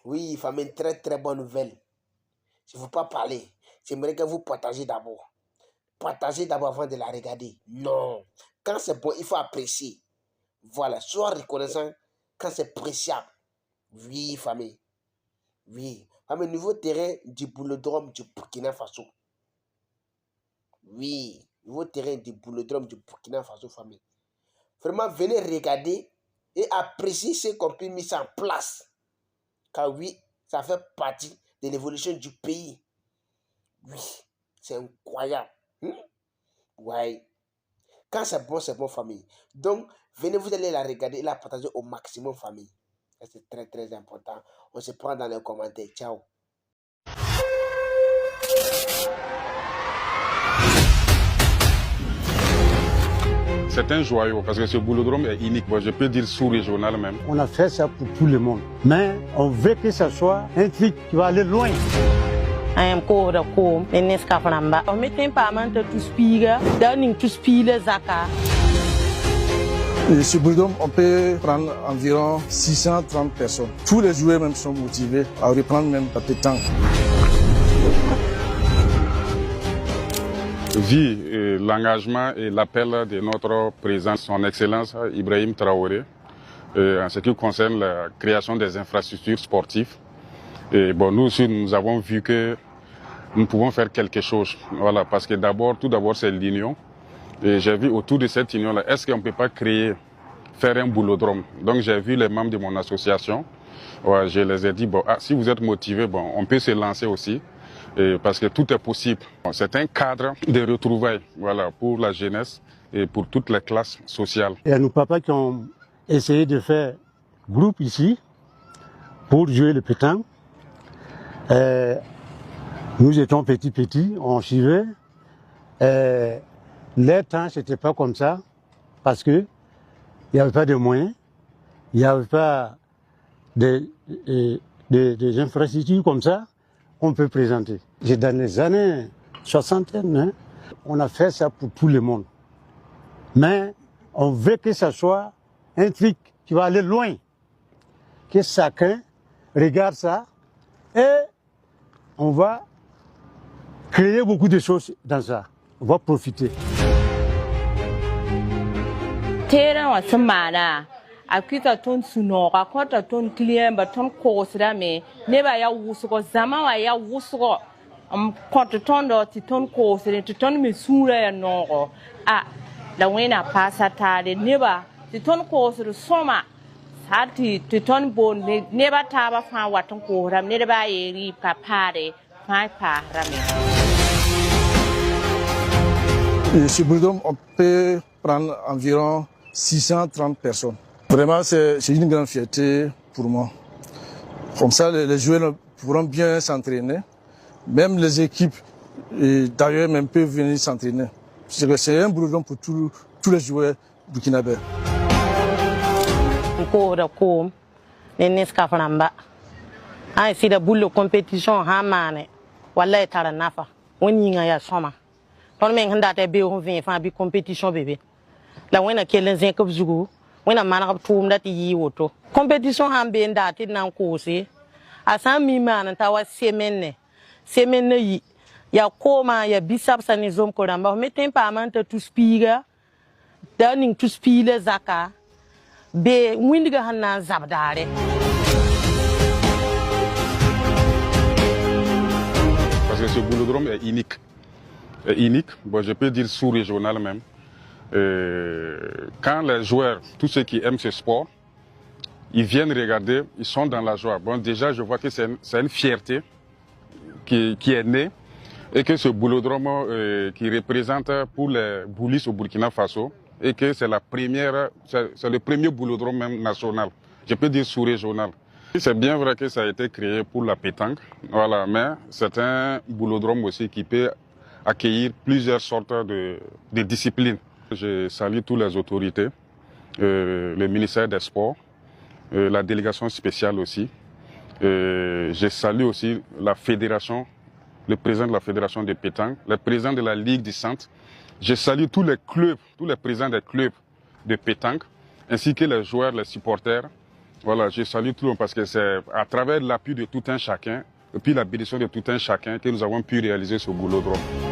Oui, famille, une très très bonne nouvelle. Je ne veux pas parler. J'aimerais que vous partagez d'abord. Partagez d'abord avant de la regarder. Non. Quand c'est bon, il faut apprécier. Voilà, sois reconnaissant quand c'est préciable. Oui, famille. Oui. Famille, nouveau terrain du boulodrome du Burkina Faso. Oui, nouveau terrain du boulodrome du Burkina Faso, famille. Vraiment, venez regarder et apprécier ce qu'on peut mettre en place. Car oui, ça fait partie de l'évolution du pays. Oui, c'est incroyable. Ouais. Quand c'est bon, famille. Donc, venez, vous allez la regarder et la partager au maximum, famille. C'est très, très important. On se prend dans les commentaires. Ciao. C'est un joyau parce que ce boulodrome est unique. Bon, je peux dire sous-régional même. On a fait ça pour tout le monde. Mais on veut que ça soit un truc qui va aller loin. I am called a comb in this kaframba. On met un parlement to speaker, down to speaker zaka. Sur Boulodrome, on peut prendre environ 630 personnes. Tous les joueurs même sont motivés à reprendre même la pétanque. Vu l'engagement et l'appel de notre président, son Excellence Ibrahim Traoré, en ce qui concerne la création des infrastructures sportives. Et bon, nous aussi, nous avons vu que nous pouvons faire quelque chose. Voilà, parce que tout d'abord, c'est l'union. Et j'ai vu autour de cette union-là, est-ce qu'on ne peut pas faire un boulodrome? Donc j'ai vu les membres de mon association. Ouais, je les ai dit, bon, si vous êtes motivés, bon, on peut se lancer aussi. Parce que tout est possible. Bon, c'est un cadre de retrouvailles, voilà, pour la jeunesse et pour toutes les classes sociales. Il y a nos papas qui ont essayé de faire groupe ici pour jouer le pétanque. Nous étions petits, on suivait. Les temps, c'était pas comme ça, parce que il n'y avait pas de moyens, il n'y avait pas des infrastructures comme ça qu'on peut présenter. C'est dans les années 60, hein, on a fait ça pour tout le monde. Mais on veut que ça soit un truc qui va aller loin, que chacun regarde ça et on va créer beaucoup de choses dans ça. On va profiter. Terrain wa semana akita ton sunoga kota ton client ba ton kosra me ne ba ya wusuko zama wa ya wusuko kota ton do ti ton kosre ti ton mi sura ya nogo la wena pasa tare ne ba ti ton kosre soma sati ti ton bon ne ba ta ba fa waton koram ne ba yeri papare fa rame. Sur Boulodrome, on peut prendre environ 630 personnes. Vraiment, c'est une grande fierté pour moi. Comme ça, les joueurs pourront bien s'entraîner. Même les équipes, d'ailleurs, même peuvent venir s'entraîner. C'est un boulodrome pour tous les joueurs burkinabés. Si la boule de compétition, hamane, wala etara nafa, on y a soma. On m'a dit que on vient faire une compétition bébé. La on a quelqu'un qui a joué, on a manqué tout le monde qui y auto. Compétition hambe ndate na kosi. Asa mi man tawa semaine yi ya koma ya bisap sanizom ko ramba metten pa man ta to speaker daning to speaker zaka be windiga hanna zabdare. Parce que ce boulodrome est unique. Unique, bon, je peux dire sous-régional même. Quand les joueurs, tous ceux qui aiment ce sport, ils viennent regarder, ils sont dans la joie. Bon, déjà, je vois que c'est une fierté qui est née et que ce boulodrome qui représente pour les boulistes au Burkina Faso et que c'est le premier boulodrome même national. Je peux dire sous-régional. C'est bien vrai que ça a été créé pour la pétanque, voilà, mais c'est un boulodrome aussi qui peut accueillir plusieurs sortes de disciplines. Je salue toutes les autorités, le ministère des Sports, la délégation spéciale aussi. Je salue aussi la fédération, le président de la fédération de pétanque, le président de la Ligue du Centre. Je salue tous les clubs, tous les présidents des clubs de pétanque, ainsi que les joueurs, les supporters Voilà, je salue tout le monde parce que c'est à travers l'appui de tout un chacun, et puis la bénédiction de tout un chacun que nous avons pu réaliser ce boulodrome.